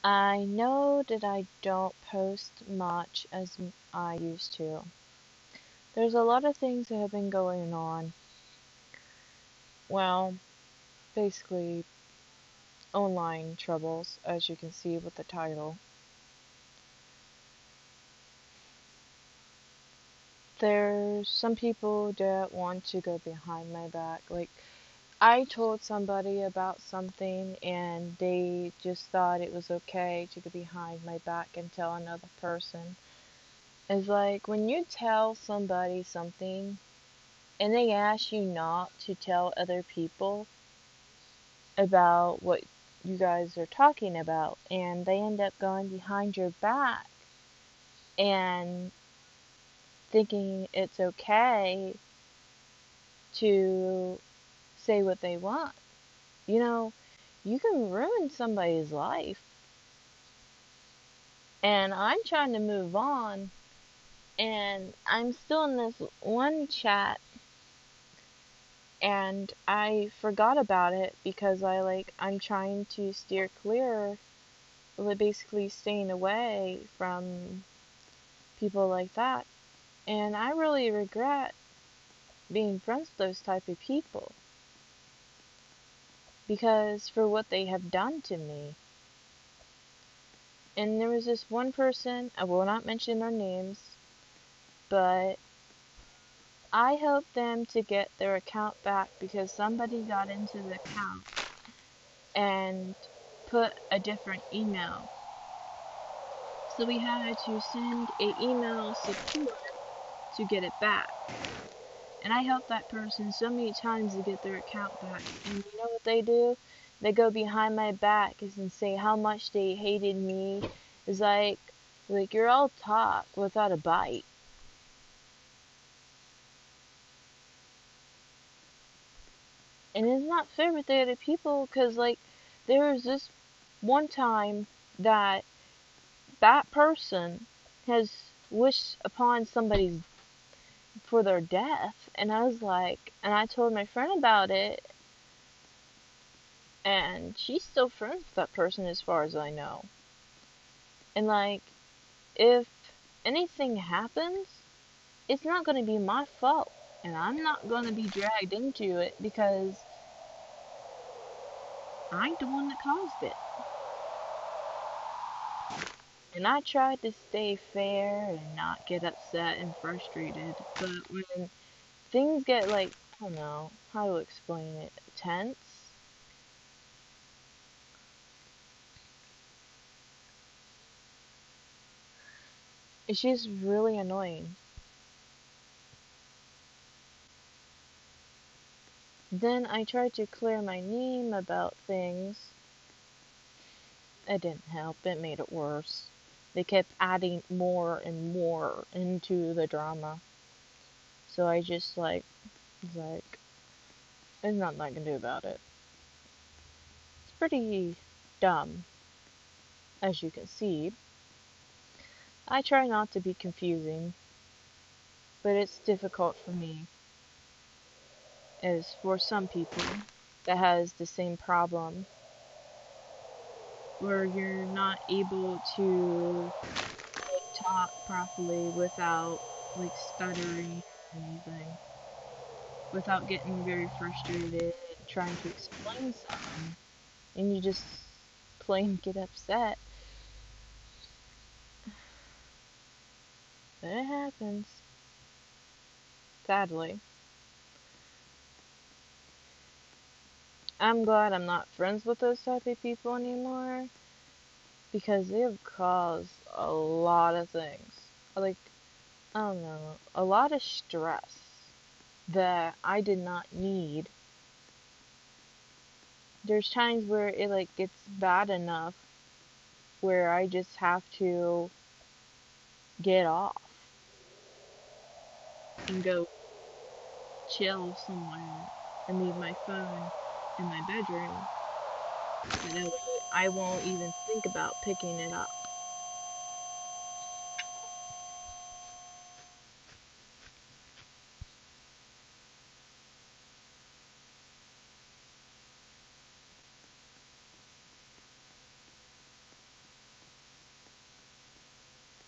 I know that I don't post much as I used to. There's a lot of things that have been going on. Well, basically, online troubles, as you can see with the title. There's some people that want to go behind my back. Like, I told somebody about something and they just thought it was okay to go behind my back and tell another person. It's like when you tell somebody something and they ask you not to tell other people about what you guys are talking about, and they end up going behind your back and thinking it's okay to say what they want. You know, you can ruin somebody's life. And I'm trying to move on, and I'm still in this one chat, and I forgot about it because I'm trying to steer clear, basically staying away from people like that. And I really regret being friends with those type of people because for what they have done to me. And there was this one person, I will not mention their names, but I helped them to get their account back because somebody got into the account and put a different email. So we had to send a email support to get it back. And I helped that person so many times to get their account back. And you know what they do? They go behind my back and say how much they hated me. It's like you're all talk without a bite. And it's not fair with the other people because there was this one time that that person has wished upon somebody's for their death, and I was like, and I told my friend about it, and she's still friends with that person as far as I know. And if anything happens, it's not going to be my fault, and I'm not going to be dragged into it because I'm the one that caused it. And I tried to stay fair and not get upset and frustrated, but when things get I don't know how to explain it, tense, it's just really annoying. Then I tried to clear my name about things. It didn't help, it made it worse. They kept adding more and more into the drama. So I just was like, there's nothing I can do about it. It's pretty dumb, as you can see. I try not to be confusing, but it's difficult for me, as for some people that has the same problem, where you're not able to talk properly without stuttering or anything, without getting very frustrated trying to explain something, and you just plain get upset. But it happens, sadly. I'm glad I'm not friends with those type of people anymore because they have caused a lot of things. Like, I don't know, a lot of stress that I did not need. There's times where it gets bad enough where I just have to get off and go chill somewhere and leave my phone in my bedroom. And that way I won't even think about picking it up.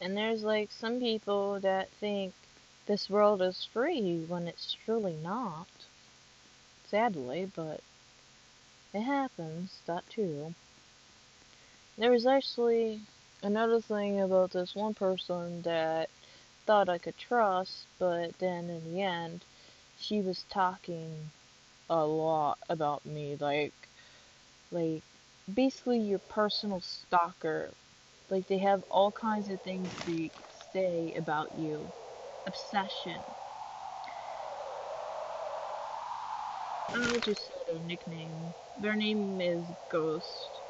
And there's like some people that think this world is free when it's truly not. Sadly, but it happens, that too. There was actually another thing about this one person that thought I could trust, but then in the end, she was talking a lot about me, like basically your personal stalker. Like they have all kinds of things to say about you. Obsession. I'll just say their nickname. Their name is Ghost.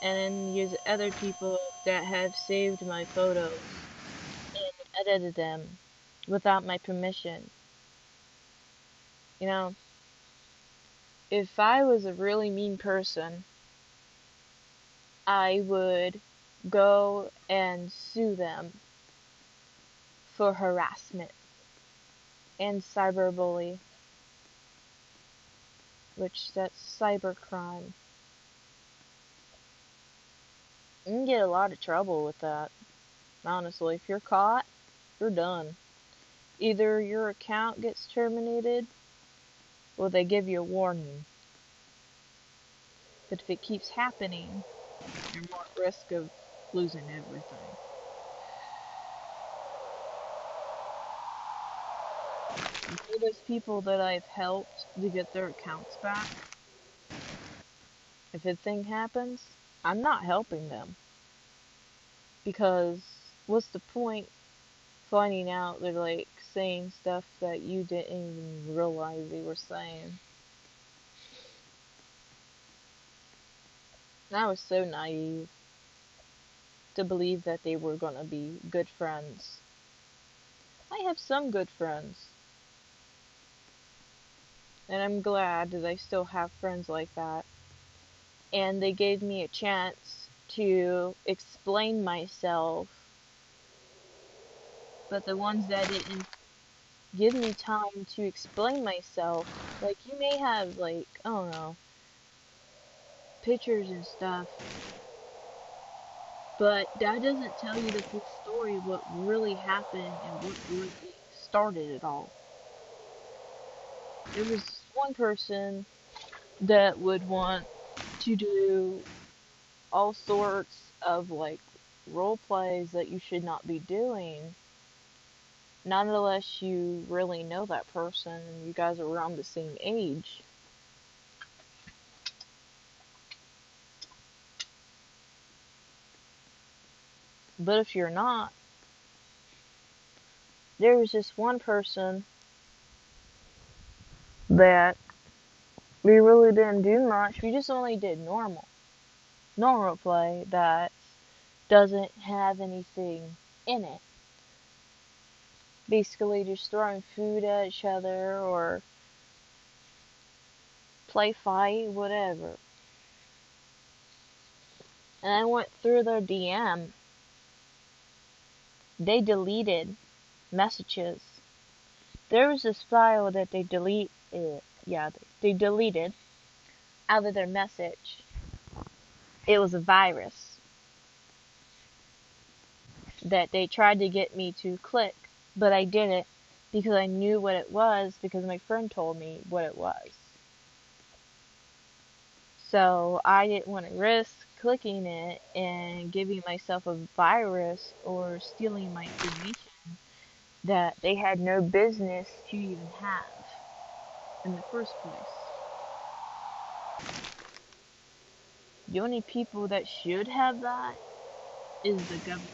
And then there's other people that have saved my photos and edited them without my permission. You know, if I was a really mean person, I would go and sue them for harassment and cyberbully, which that's cybercrime. You can get a lot of trouble with that. Honestly, if you're caught, you're done. Either your account gets terminated or they give you a warning. But if it keeps happening, you're more at risk of losing everything. For those people that I've helped to get their accounts back, if a thing happens, I'm not helping them. Because what's the point finding out they're like saying stuff that you didn't even realize they were saying? And I was so naive to believe that they were gonna be good friends. I have some good friends. And I'm glad that I still have friends like that. And they gave me a chance to explain myself. But the ones that didn't give me time to explain myself, like you may have like, I don't know, pictures and stuff, but that doesn't tell you the full story of what really happened and what really started it all. There was one person that would want to do all sorts of like role plays that you should not be doing, not unless you really know that person and you guys are around the same age. But if you're not, there was just one person that we really didn't do much. We just only did normal play that doesn't have anything in it. Basically just throwing food at each other or play fight, whatever. And I went through their DM. They deleted messages. There was this file that they deleted out of their message. It was a virus that they tried to get me to click, but I didn't because I knew what it was because my friend told me what it was. So I didn't want to risk clicking it and giving myself a virus or stealing my information that they had no business to even have in the first place. The only people that should have that is the government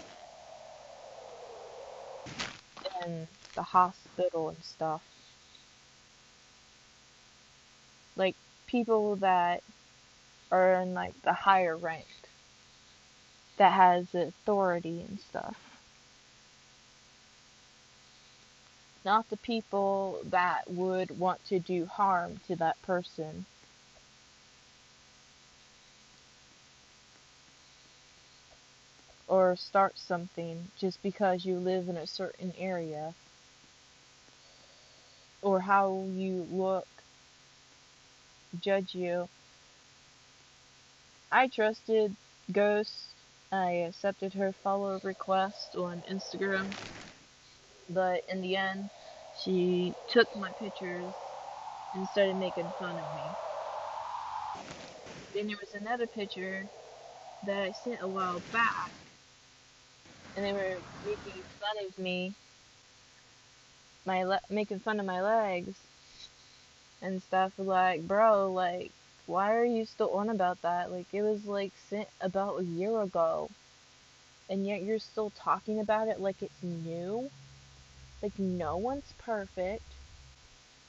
and the hospital and stuff. Like people that are in like the higher rank that has the authority and stuff. Not the people that would want to do harm to that person. Or start something just because you live in a certain area. Or how you look, judge you. I trusted Ghost I accepted her follow request on Instagram, but in the end, she took my pictures and started making fun of me. Then there was another picture that I sent a while back, and they were making fun of me, making fun of my legs and stuff. Like, bro, like, why are you still on about that? Like, it was like sent about a year ago, and yet you're still talking about it like it's new. Like, no one's perfect.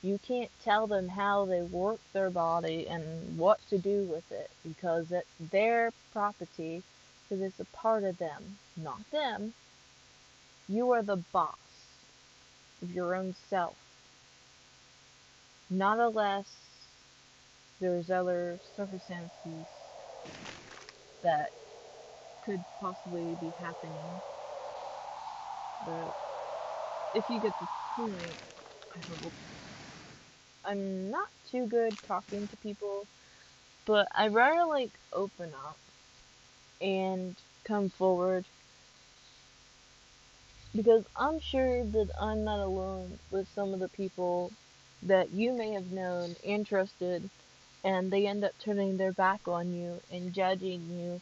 You can't tell them how they work their body and what to do with it because it's their property, because it's a part of them, not them. You are the boss of your own self. Not unless there's other circumstances that could possibly be happening. But if you get the point, I hope. I'm not too good talking to people, but I rather like open up and come forward because I'm sure that I'm not alone with some of the people that you may have known and trusted, and they end up turning their back on you and judging you,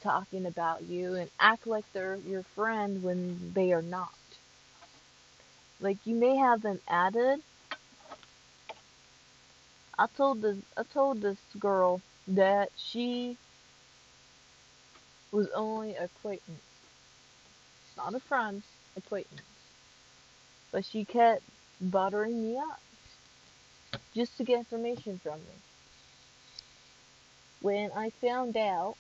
talking about you, and act like they're your friend when they are not. Like, you may have them added. I told this girl that she was only acquaintance, not a friend, acquaintance. But she kept buttering me up just to get information from me. When I found out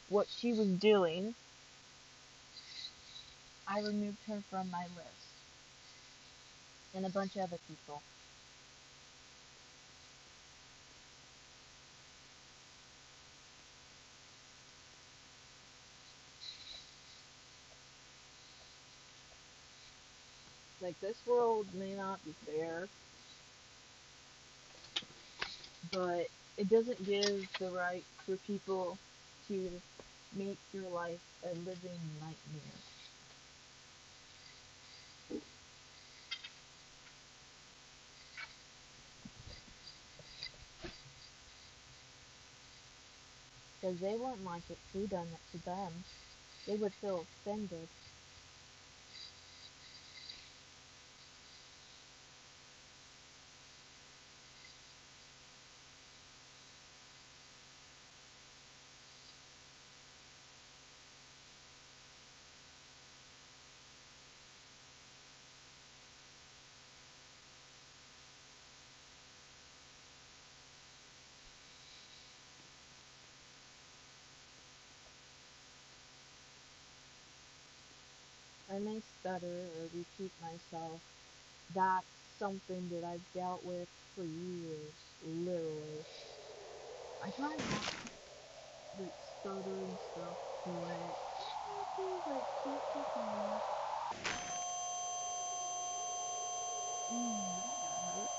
what she was doing, I removed her from my list and a bunch of other people. Like, this world may not be fair, but it doesn't give the right for people to make your life a living nightmare. Because they wouldn't like it if we done it to them. They would feel offended. I may stutter or repeat myself. That's something that I've dealt with for years, literally. I try not to like stutter and stuff, but like keep talking. That hurt.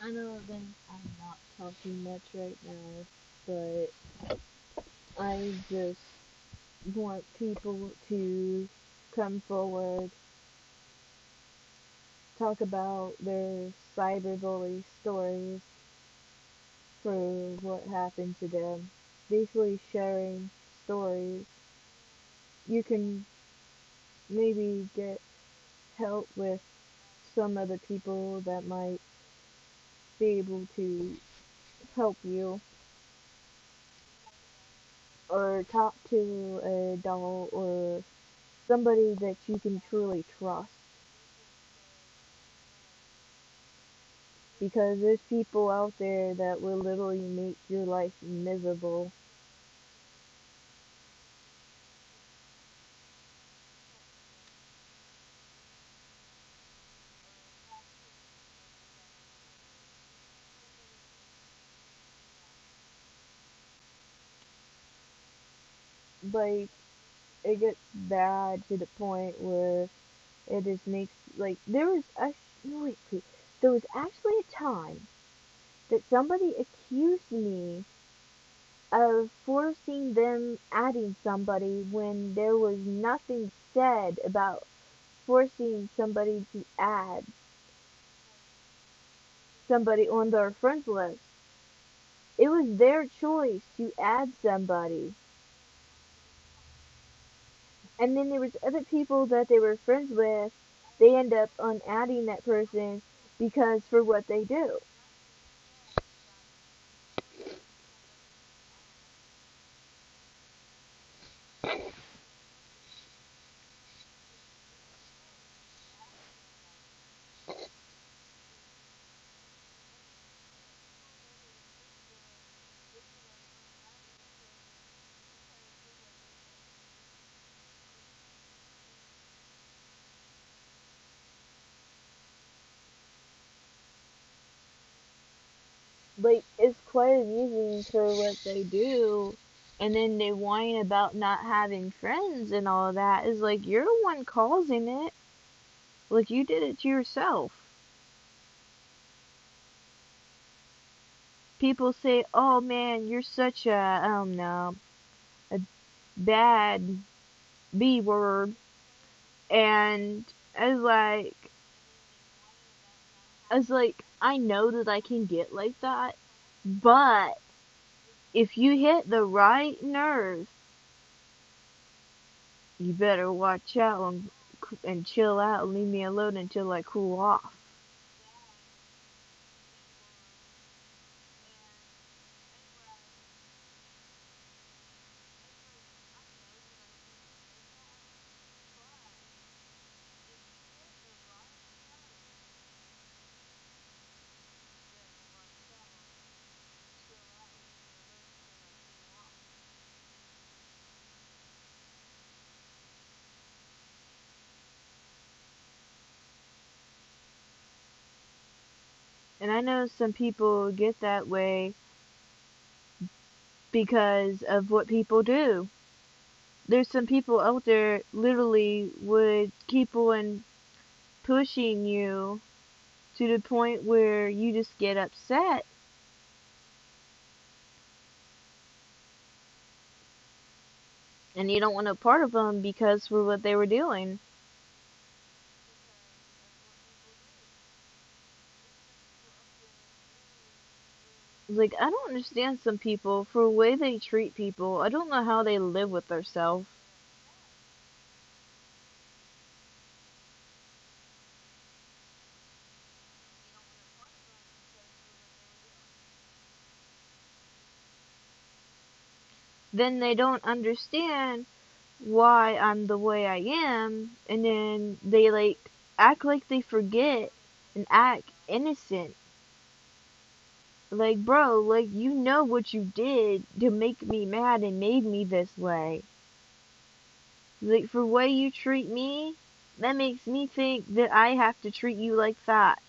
I know that I'm not talking much right now, but I just want people to come forward, talk about their cyberbully stories for what happened to them. Basically sharing stories. You can maybe get help with some other people that might be able to help you, or talk to an adult or somebody that you can truly trust, because there's people out there that will literally make your life miserable. Like, it gets bad to the point where it just makes, like, there was actually, no, wait, there was actually a time that somebody accused me of forcing them adding somebody when there was nothing said about forcing somebody to add somebody on their friends list. It was their choice to add somebody. And then there was other people that they were friends with, they end up unadding that person because for what they do. Like, it's quite amusing for what they do. And then they whine about not having friends and all that. Is like, you're the one causing it. Like, you did it to yourself. People say, oh man, you're such a, I don't know, a bad B word. And I was like, I know that I can get like that, but if you hit the right nerve, you better watch out and chill out and leave me alone until I cool off. And I know some people get that way because of what people do. There's some people out there literally would keep on pushing you to the point where you just get upset and you don't want a part of them because for what they were doing. Like, I don't understand some people for the way they treat people. I don't know how they live with themselves. Then they don't understand why I'm the way I am, and then they like act like they forget and act innocent. Like, bro, like, you know what you did to make me mad and made me this way. Like, for the way you treat me, that makes me think that I have to treat you like that.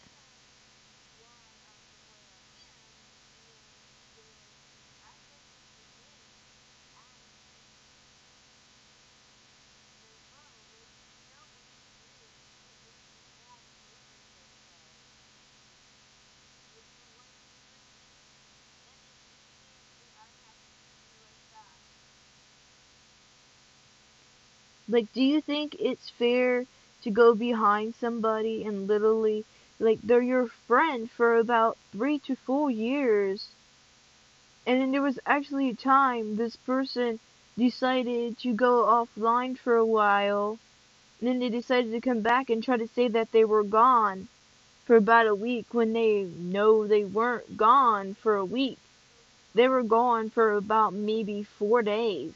Like, do you think it's fair to go behind somebody and literally, like, they're your friend for about 3 to 4 years? And then there was actually a time this person decided to go offline for a while. And then they decided to come back and try to say that they were gone for about a week when they know they weren't gone for a week. They were gone for about maybe 4 days.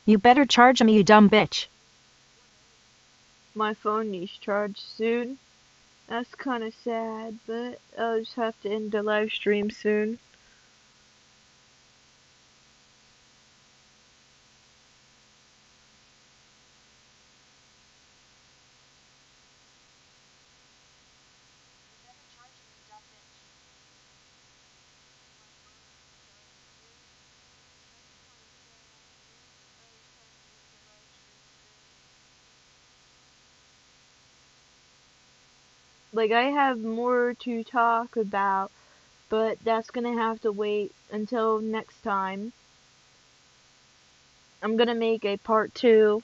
You better charge me, you dumb bitch. My phone needs charge soon. That's kind of sad, but I'll just have to end the live stream soon. Like, I have more to talk about, but that's gonna have to wait until next time. I'm gonna make a part 2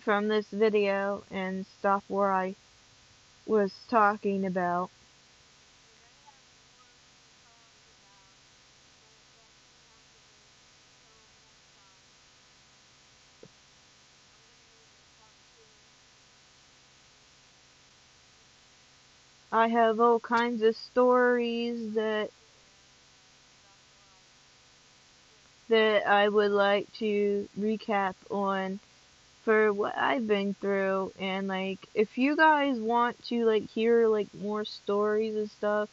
from this video and stop where I was talking about. I have all kinds of stories that I would like to recap on for what I've been through, and like if you guys want to like hear like more stories and stuff,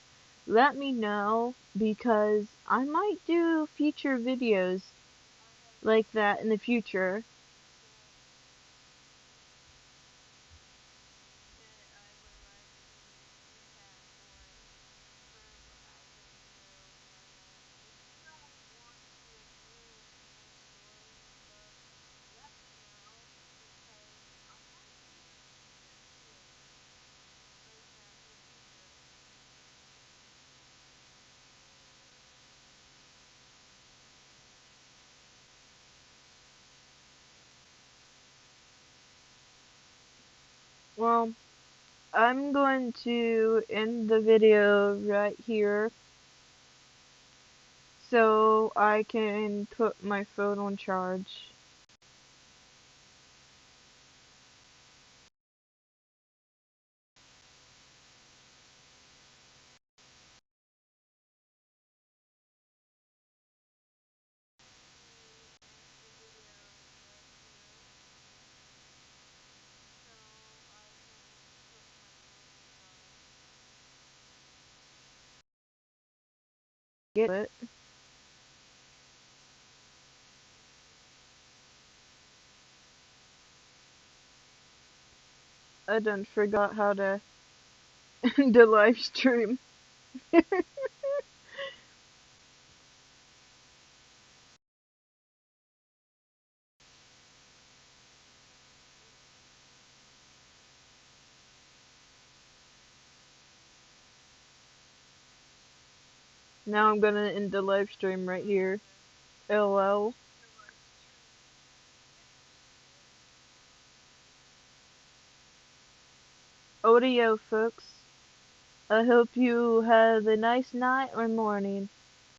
let me know because I might do future videos like that in the future. Well, I'm going to end the video right here so I can put my phone on charge. Get it? I done forgot how to end the live stream. Now I'm gonna end the live stream right here. LOL. Audio, folks. I hope you have a nice night or morning.